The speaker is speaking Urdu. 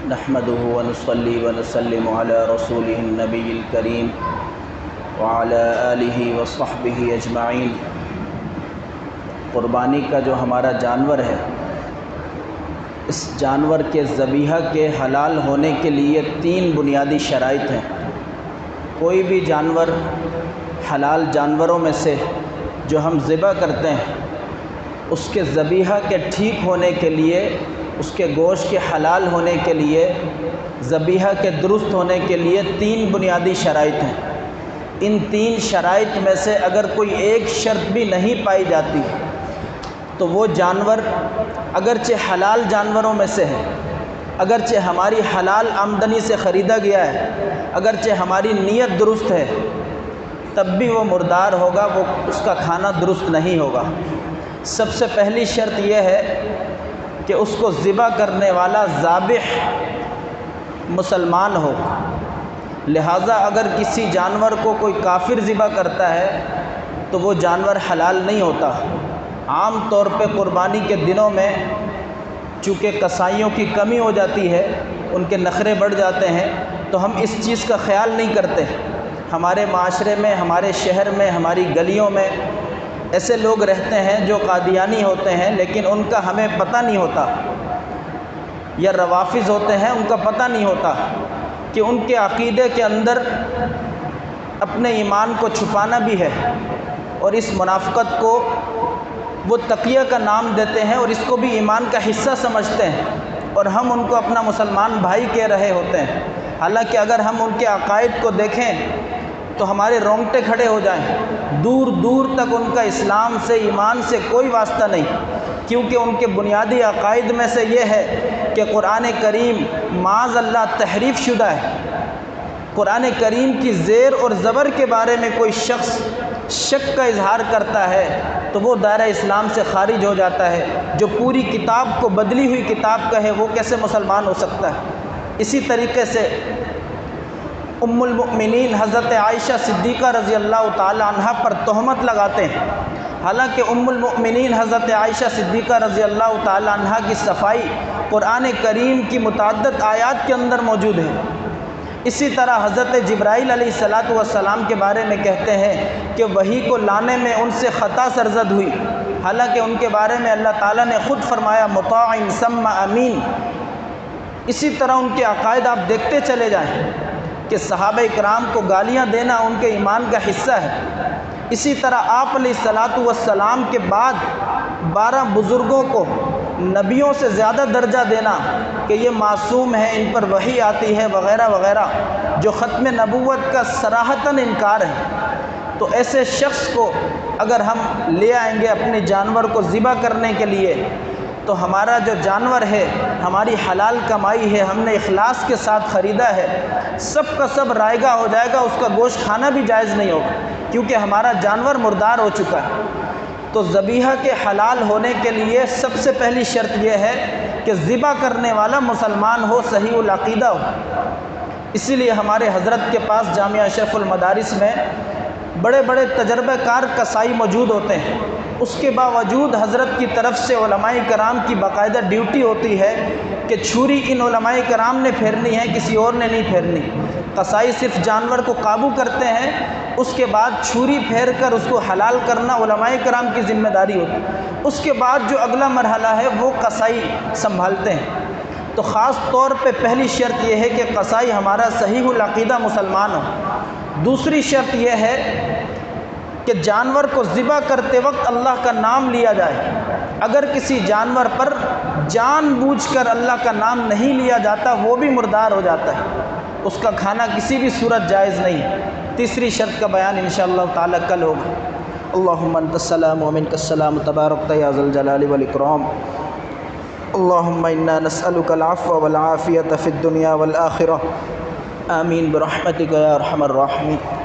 نحمده ونصلي ونسلم على رسوله النبي الكريم وعلى آله وصحبه اجمعین۔ قربانی کا جو ہمارا جانور ہے، اس جانور کے ذبیحہ کے حلال ہونے کے لیے 3 بنیادی شرائط ہیں۔ کوئی بھی جانور حلال جانوروں میں سے جو ہم ذبح کرتے ہیں، اس کے ذبیحہ کے ٹھیک ہونے کے لیے، اس کے گوشت کے حلال ہونے کے لیے، ذبیحہ کے درست ہونے کے لیے 3 بنیادی شرائط ہیں۔ ان 3 شرائط میں سے اگر کوئی ایک شرط بھی نہیں پائی جاتی تو وہ جانور اگرچہ حلال جانوروں میں سے ہے، اگرچہ ہماری حلال آمدنی سے خریدا گیا ہے، اگرچہ ہماری نیت درست ہے، تب بھی وہ مردار ہوگا، وہ اس کا کھانا درست نہیں ہوگا۔ سب سے پہلی شرط یہ ہے کہ اس کو ذبح کرنے والا ذابح مسلمان ہو۔ لہٰذا اگر کسی جانور کو کوئی کافر ذبح کرتا ہے تو وہ جانور حلال نہیں ہوتا۔ عام طور پہ قربانی کے دنوں میں چونکہ قصائیوں کی کمی ہو جاتی ہے، ان کے نخرے بڑھ جاتے ہیں، تو ہم اس چیز کا خیال نہیں کرتے۔ ہمارے معاشرے میں، ہمارے شہر میں، ہماری گلیوں میں ایسے لوگ رہتے ہیں جو قادیانی ہوتے ہیں، لیکن ان کا ہمیں پتہ نہیں ہوتا، یا روافظ ہوتے ہیں، ان کا پتہ نہیں ہوتا کہ ان کے عقیدے کے اندر اپنے ایمان کو چھپانا بھی ہے، اور اس منافقت کو وہ تقیہ کا نام دیتے ہیں اور اس کو بھی ایمان کا حصہ سمجھتے ہیں، اور ہم ان کو اپنا مسلمان بھائی کہہ رہے ہوتے ہیں۔ حالانکہ اگر ہم ان کے عقائد کو دیکھیں تو ہمارے رونگٹے کھڑے ہو جائیں۔ دور دور تک ان کا اسلام سے، ایمان سے کوئی واسطہ نہیں، کیونکہ ان کے بنیادی عقائد میں سے یہ ہے کہ قرآن کریم معاذ اللہ تحریف شدہ ہے۔ قرآن کریم کی زیر اور زبر کے بارے میں کوئی شخص شک کا اظہار کرتا ہے تو وہ دائرہ اسلام سے خارج ہو جاتا ہے۔ جو پوری کتاب کو بدلی ہوئی کتاب کہے وہ کیسے مسلمان ہو سکتا ہے؟ اسی طریقے سے ام المؤمنین حضرت عائشہ صدیقہ رضی اللہ تعالی عنہ پر تہمت لگاتے ہیں، حالانکہ ام المؤمنین حضرت عائشہ صدیقہ رضی اللہ تعالی عنہ کی صفائی قرآن کریم کی متعدد آیات کے اندر موجود ہے۔ اسی طرح حضرت جبرائیل علیہ السلام کے بارے میں کہتے ہیں کہ وحی کو لانے میں ان سے خطا سرزد ہوئی، حالانکہ ان کے بارے میں اللہ تعالیٰ نے خود فرمایا مطاع ثم امین۔ اسی طرح ان کے عقائد آپ دیکھتے چلے جائیں کہ صحابہ اکرام کو گالیاں دینا ان کے ایمان کا حصہ ہے۔ اسی طرح آپ علیہ السلام کے بعد 12 بزرگوں کو نبیوں سے زیادہ درجہ دینا کہ یہ معصوم ہیں، ان پر وحی آتی ہے وغیرہ وغیرہ، جو ختم نبوت کا صراحتاً انکار ہے۔ تو ایسے شخص کو اگر ہم لے آئیں گے اپنے جانور کو ذبح کرنے کے لیے، تو ہمارا جو جانور ہے ہماری حلال کمائی ہے، ہم نے اخلاص کے ساتھ خریدا ہے، سب کا سب رائگہ ہو جائے گا، اس کا گوشت کھانا بھی جائز نہیں ہوگا، کیونکہ ہمارا جانور مردار ہو چکا ہے۔ تو ذبیحہ کے حلال ہونے کے لیے سب سے پہلی شرط یہ ہے کہ ذبح کرنے والا مسلمان ہو، صحیح العقیدہ ہو۔ اسی لیے ہمارے حضرت کے پاس جامعہ اشرف المدارس میں بڑے بڑے تجربہ کار قصائی موجود ہوتے ہیں، اس کے باوجود حضرت کی طرف سے علماء کرام کی باقاعدہ ڈیوٹی ہوتی ہے کہ چھری ان علماء کرام نے پھیرنی ہے، کسی اور نے نہیں پھیرنی۔ قصائی صرف جانور کو قابو کرتے ہیں، اس کے بعد چھری پھیر کر اس کو حلال کرنا علماء کرام کی ذمہ داری ہوتی ہے۔ اس کے بعد جو اگلا مرحلہ ہے وہ قصائی سنبھالتے ہیں۔ تو خاص طور پہ پہلی شرط یہ ہے کہ قصائی ہمارا صحیح العقیدہ مسلمان ہو۔ دوسری شرط یہ ہے کہ جانور کو ذبح کرتے وقت اللہ کا نام لیا جائے۔ اگر کسی جانور پر جان بوجھ کر اللہ کا نام نہیں لیا جاتا وہ بھی مردار ہو جاتا ہے، اس کا کھانا کسی بھی صورت جائز نہیں ہے۔ تیسری شرط کا بیان انشاءاللہ تعالی کل ہوگا۔ اللہم انت السلام و منک السلام تبارکت یا ذا الجلال والاکرام۔ اللہم انا نسألک العفو والعافیۃ فی الدنیا والآخرہ، آمین برحمتک یا ارحم الراحمین۔